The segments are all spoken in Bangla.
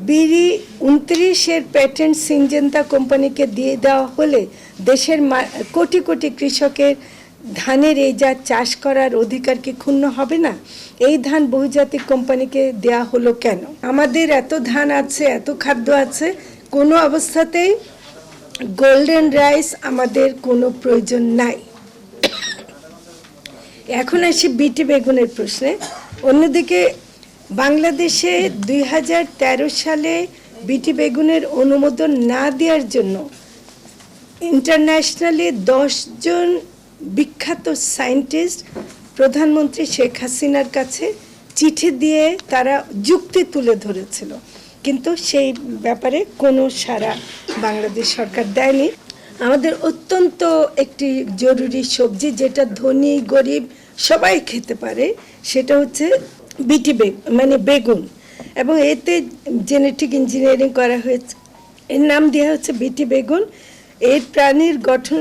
বিড়ি 29-এর প্যাটেন্ট সিনজেন্তা কোম্পানিকে দিয়ে দেওয়া হলে দেশের কোটি কোটি কৃষকের ধানের এই যা চাষ করার অধিকার কি ক্ষুণ্ণ হবে না? এই ধান বহুজাতিক কোম্পানিকে দেয়া হলো কেন? আমাদের এত ধান আছে, এত খাদ্য আছে, কোনো অবস্থাতেই গোল্ডেন রাইস আমাদের কোনো প্রয়োজন নাই। এখন আসি বিটি বেগুনের প্রশ্নে। অন্যদিকে বাংলাদেশে 2013 সালে বিটি বেগুনের অনুমোদন না দেওয়ার জন্য ইন্টারন্যাশনালি 10 জন বিখ্যাত সায়েন্টিস্ট প্রধানমন্ত্রী শেখ হাসিনার কাছে চিঠি দিয়ে তারা যুক্তি তুলে ধরেছিল, কিন্তু সেই ব্যাপারে কোনো সাড়া বাংলাদেশ সরকার দেয়নি। আমাদের অত্যন্ত একটি জরুরি সবজি, যেটা ধনী গরিব সবাই খেতে পারে, সেটা হচ্ছে বিটি বেগুন, এবং এতে জেনেটিক ইঞ্জিনিয়ারিং করা হয়েছে। এর নাম দেওয়া হচ্ছে বিটি বেগুন। এর প্রাণীর গঠন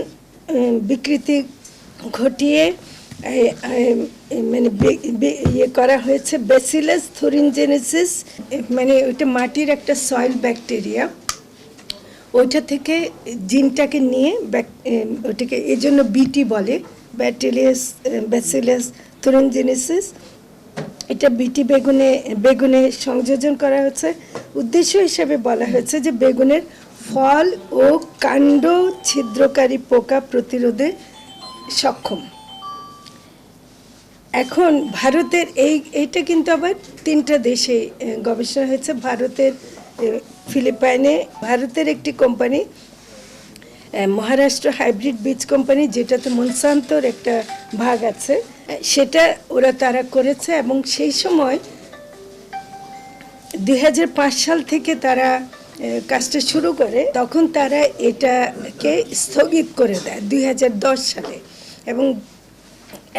বিকৃতি ঘটিয়ে ইয়ে করা হয়েছে ব্যাসিলাস থুরিনজেনেসিস, ওইটা মাটির একটা সয়েল ব্যাকটেরিয়া, ওইটা থেকে জিনটাকে নিয়ে ওইটাকে এই জন্য বিটি বলে, ব্যাসিলাস থুরিনজেনেসিস। এটা বিটি বেগুনে সংযোজন করা হয়েছে। উদ্দেশ্য হিসেবে বলা হয়েছে যে বেগুনের ফল ও কাণ্ড ছিদ্রকারী পোকা প্রতিরোধে সক্ষম। এখন ভারতের এইটা কিন্তু আবার 3টা দেশে গবেষণা হয়েছে। ভারতের ফিলিপাইনে ভারতের একটি কোম্পানি, মহারাষ্ট্র হাইব্রিড বীজ কোম্পানি, যেটাতে মনসান্তোর একটা ভাগ আছে, সেটা তারা করেছে। এবং সেই সময় 2005 সাল থেকে তারা কাজটা শুরু করে, তখন তারা এটাকে স্থগিত করে দেয় 2010 সালে, এবং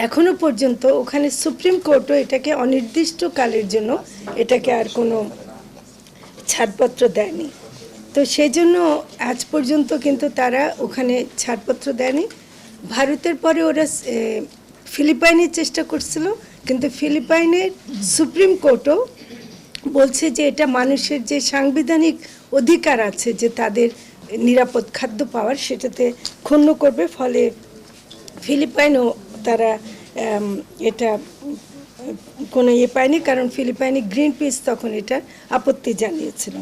এখনো পর্যন্ত ওখানে সুপ্রিম কোর্টও এটাকে অনির্দিষ্টকালের জন্য এটাকে আর কোনো ছাড়পত্র দেয়নি। তো সেই জন্য আজ পর্যন্ত কিন্তু তারা ওখানে ছাড়পত্র দেয়নি। ভারতের পরে ওরা ফিলিপাইনের চেষ্টা করছিল, কিন্তু ফিলিপাইনের সুপ্রিম কোর্টও বলছে যে এটা মানুষের যে সাংবিধানিক অধিকার আছে যে তাদের নিরাপদ খাদ্য পাওয়ার, সেটাতে ক্ষুণ্ণ করবে। ফলে ফিলিপাইনও তারা এটা কোনো পায়নি, কারণ ফিলিপাইনে গ্রিন পিস তখন এটা আপত্তি জানিয়েছিল।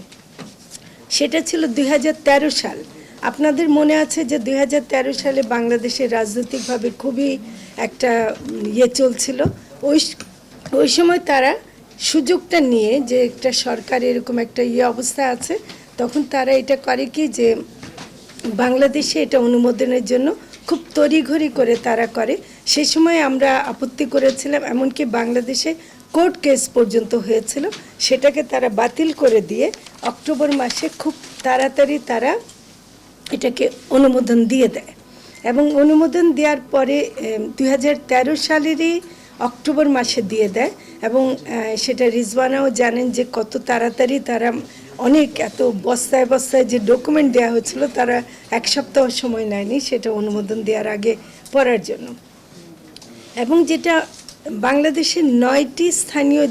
সেটা ছিল 2013 সাল। আপনাদের মনে আছে যে 2013 সালে বাংলাদেশের রাজনৈতিকভাবে খুবই একটা চলছিল। ওই সময় তারা সুযোগটা নিয়ে, যে একটা সরকার এরকম একটা অবস্থা আছে, তখন তারা এটা করে কি, যে বাংলাদেশে এটা অনুমোদনের জন্য খুব তড়িঘড়ি করে তারা করে। সেই সময় আমরা আপত্তি করেছিলাম, এমনকি বাংলাদেশে কোর্ট কেস পর্যন্ত হয়েছিল, সেটাকে তারা বাতিল করে দিয়ে অক্টোবর মাসে খুব তাড়াতাড়ি তারা এটাকে অনুমোদন দিয়ে দেয়। এবং অনুমোদন দেওয়ার পরে 2013 সালেরই অক্টোবর মাসে দিয়ে দেয়। এবং সেটা রিজওয়ানাও জানেন যে কত তাড়াতাড়ি তারা অনেক এত বস্তায় বস্তায় যে ডকুমেন্ট দেওয়া হয়েছিল, তারা 1 সপ্তাহ সময় নেয়নি সেটা অনুমোদন দেওয়ার আগে পড়ার জন্য। এবং যেটা বাংলাদেশের 9টি স্থানীয়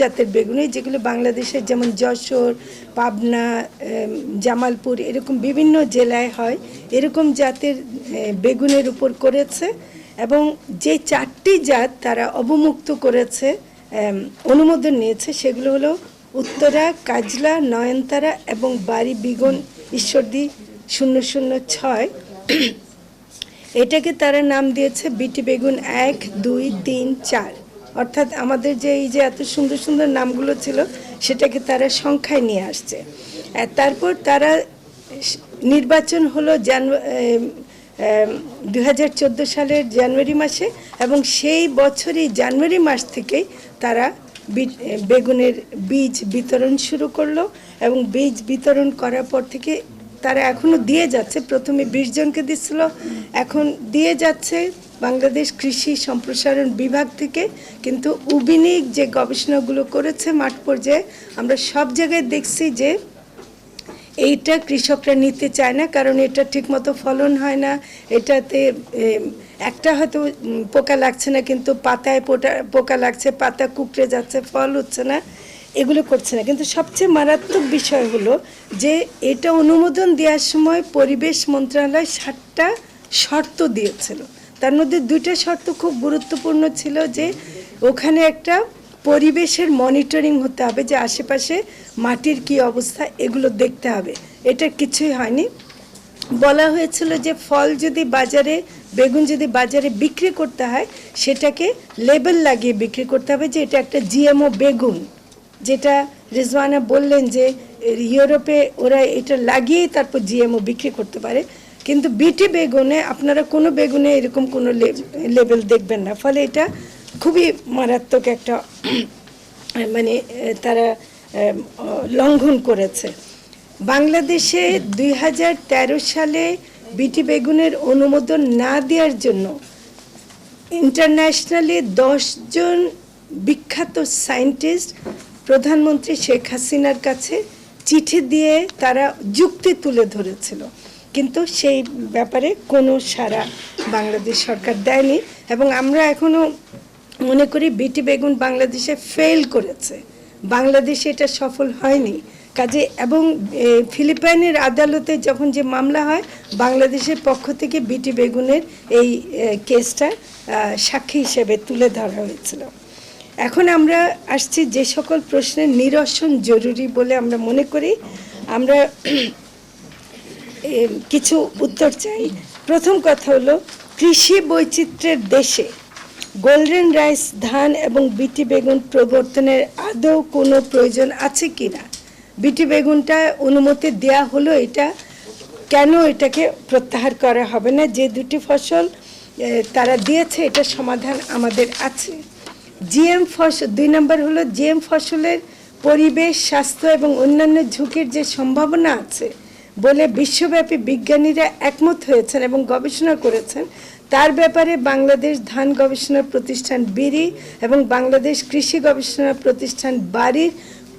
জাতের বেগুনে, যেগুলো বাংলাদেশের যেমন যশোর, পাবনা, জামালপুর, এরকম বিভিন্ন জেলায় হয়, এরকম জাতের বেগুনের উপর করেছে। এবং যে 4টি জাত তারা অবমুক্ত করেছে, অনুমোদন নিয়েছে, সেগুলো হলো উত্তরা, কাজলা, নয়নতারা এবং বাড়ি বিগন ঈশ্বরদী 006। এটাকে তারা নাম দিয়েছে বিটি বেগুন 1, 2, 3, 4। অর্থাৎ আমাদের যে এই যে এত সুন্দর সুন্দর নামগুলো ছিল, সেটাকে তারা সংখ্যায় নিয়ে আসছে। তারপর তারা নির্বাচন হলো 2014 সালের জানুয়ারি মাসে, এবং সেই বছরই জানুয়ারি মাস থেকেই তারা বেগুনের বীজ বিতরণ শুরু করলো। এবং বীজ বিতরণ করার পর থেকে তারা এখনও দিয়ে যাচ্ছে। প্রথমে 20 জনকে দিচ্ছিল, এখন দিয়ে যাচ্ছে বাংলাদেশ কৃষি সম্প্রসারণ বিভাগ থেকে। কিন্তু উবিনিক যে গবেষণাগুলো করেছে মাঠ পর্যায়ে, আমরা সব জায়গায় দেখছি যে এইটা কৃষকরা নিতে চায় না, কারণ এটা ঠিকমতো ফলন হয় না। এটাতে একটা হয়তো পোকা লাগছে না, কিন্তু পাতায় পোকা লাগছে, পাতা কুকড়ে যাচ্ছে, ফল হচ্ছে না। এগুলো করছে না। কিন্তু সবচেয়ে মারাত্মক বিষয় হলো যে এটা অনুমোদন দেওয়ার সময় পরিবেশ মন্ত্রণালয় 7টা শর্ত দিয়েছিল। তার মধ্যে 2টা শর্ত খুব গুরুত্বপূর্ণ ছিল, যে ওখানে একটা পরিবেশের মনিটরিং হতে হবে, যে আশেপাশে মাটির কি অবস্থা এগুলো দেখতে হবে। এটা কিছুই হয়নি। বলা হয়েছিল যে ফল যদি বাজারে, বেগুন যদি বাজারে বিক্রি করতে হয় সেটাকে লেবেল লাগিয়ে বিক্রি করতে হবে, যে এটা একটা জিএমও বেগুন। যেটা রিজওয়ানা বললেন যে ইউরোপে ওরা এটা লাগিয়েই তারপর জিএমও বিক্রি করতে পারে, কিন্তু বিটি বেগুনে আপনারা কোনো বেগুনে এরকম কোনো লেবেল দেখবেন না। ফলে এটা খুবই মারাত্মক একটা মানে তারা লঙ্ঘন করেছে। বাংলাদেশে 2013 সালে বিটি বেগুনের অনুমোদন না দেওয়ার জন্য ইন্টারন্যাশনালি 10 জন বিখ্যাত সায়েন্টিস্ট প্রধানমন্ত্রী শেখ হাসিনার কাছে চিঠি দিয়ে তারা যুক্তি তুলে ধরেছিল, কিন্তু সেই ব্যাপারে কোনো সাড়া বাংলাদেশ সরকার দেয়নি। এবং আমরা এখনও মনে করি বিটি বেগুন বাংলাদেশে ফেল করেছে, বাংলাদেশে এটা সফল হয়নি কাজে। এবং ফিলিপাইনের আদালতে যখন যে মামলা হয়, বাংলাদেশের পক্ষ থেকে বিটি বেগুনের এই কেসটা সাক্ষী হিসেবে তুলে ধরা হয়েছিল। এখন আমরা আসছি যে সকল প্রশ্নের নিরসন জরুরি বলে আমরা মনে করি, আমরা কিছু উত্তর চাই। প্রথম কথা হলো, কৃষি বৈচিত্র্যের দেশে গোল্ডেন রাইস ধান এবং বিটি বেগুন প্রবর্তনের আদৌ কোনো প্রয়োজন আছে কিনা? বিটি বেগুনটা অনুমতি দেয়া হলো, এটা কেন এটাকে প্রত্যাহার করা হবে না? যে দুটি ফসল তারা দিয়েছে এটা সমাধান আমাদের আছে। জিএম ফসল 2 নম্বর হলো, জিএম ফসলের পরিবেশ, স্বাস্থ্য এবং অন্যান্য ঝুঁকির যে সম্ভাবনা আছে বলে বিশ্বব্যাপী বিজ্ঞানীরা একমত হয়েছেন এবং গবেষণা করেছেন, তার ব্যাপারে বাংলাদেশ ধান গবেষণা প্রতিষ্ঠান বিরি এবং বাংলাদেশ কৃষি গবেষণা প্রতিষ্ঠান বারির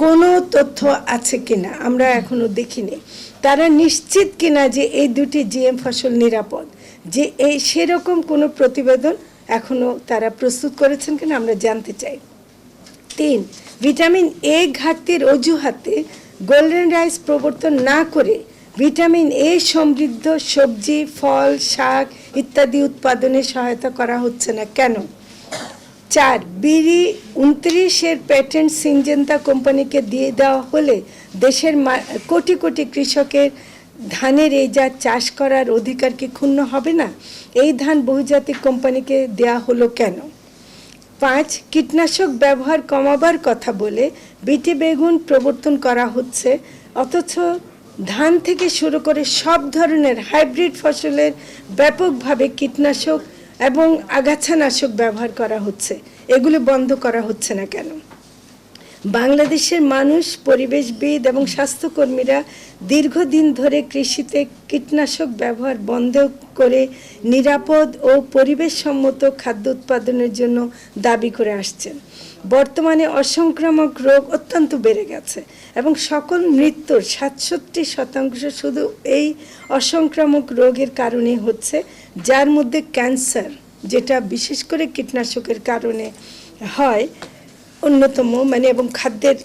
কোনো তথ্য আছে কিনা আমরা এখনো দেখিনি। তারা নিশ্চিত কিনা যে এই দুটি জিএম ফসল নিরাপদ, যে এই সেরকম কোনো প্রতিবেদন এখনো তারা প্রস্তুত করেছেন কিনা আমরা জানতে চাই। 3, ভিটামিন এ ঘাটতির অজুহাতে গোল্ডেন রাইস প্রবর্তন না করে ভিটামিন এ সমৃদ্ধ সবজি, ফল, শাক ইত্যাদি উৎপাদনে সহায়তা করা হচ্ছে না কেন? 4, বিরি 29-এর প্যাটেন্ট সিনজেন্তা কোম্পানিকে দিয়ে দেওয়া হলে দেশের কোটি কোটি কৃষকের ধানের এই জাত চাষ করার অধিকার কি ক্ষুণ্ণ হবে না? এই ধান বহুজাতিক কোম্পানিকে দেয়া হলো কেন? 5, কীটনাশক ব্যবহার কমাবার কথা বলে বিটি বেগুন প্রবর্তন করা হচ্ছে, অথচ ধান থেকে শুরু করে সব ধরনের হাইব্রিড ফসলের ব্যাপকভাবে কীটনাশক এবং আগাছানাশক ব্যবহার করা হচ্ছে, এগুলো বন্ধ করা হচ্ছে না কেন? বাংলাদেশের মানুষ, পরিবেশবিদ এবং স্বাস্থ্যকর্মীরা দীর্ঘদিন ধরে কৃষিতে কীটনাশক ব্যবহার বন্ধ করে নিরাপদ ও পরিবেশসম্মত খাদ্য উৎপাদনের জন্য দাবি করে আসছেন। বর্তমানে অসংক্রামক রোগ অত্যন্ত বেড়ে গেছে এবং সকল মৃত্যুর 67% শুধু এই অসংক্রামক রোগের কারণে হচ্ছে, যার মধ্যে ক্যান্সার, যেটা বিশেষ করে কীটনাশকের কারণে হয় অন্যতম, এবং খাদ্যের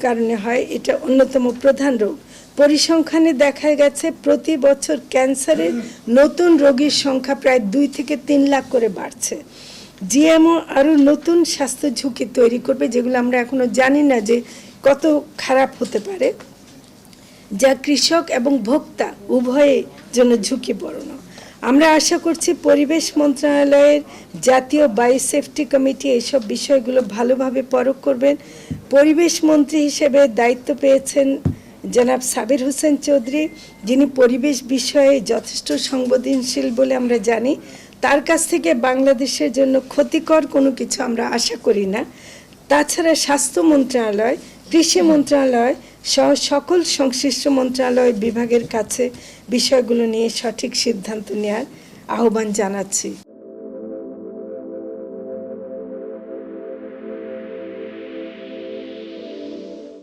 কারণে হয়, এটা অন্যতম প্রধান রোগ। পরিসংখ্যানে দেখা গেছে প্রতি বছর ক্যান্সারের নতুন রোগীর সংখ্যা প্রায় 2 থেকে 3 লাখ করে বাড়ছে। জিএমও আরও নতুন স্বাস্থ্য ঝুঁকি তৈরি করবে, যেগুলো আমরা এখনো জানি না যে কত খারাপ হতে পারে, যা কৃষক এবং ভোক্তা উভয়ের জন্য ঝুঁকিপূর্ণ। আমরা আশা করছি পরিবেশ মন্ত্রণালয়ের জাতীয় বায়োসেফটি কমিটি এইসব বিষয়গুলো ভালোভাবে পরখ করবেন। পরিবেশ মন্ত্রী হিসেবে দায়িত্ব পেয়েছেন জনাব সাবির হোসেন চৌধুরী, যিনি পরিবেশ বিষয়ে যথেষ্ট সংবেদনশীল বলে আমরা জানি। তার কাছ থেকে বাংলাদেশের জন্য ক্ষতিকর কোনো কিছু আমরা আশা করি না। তাছাড়া স্বাস্থ্য মন্ত্রণালয়, কৃষি মন্ত্রণালয় সহ সকল সংশ্লিষ্ট মন্ত্রণালয় বিভাগের কাছে বিষয়গুলো নিয়ে সঠিক সিদ্ধান্ত নেওয়ার আহ্বান জানাচ্ছি।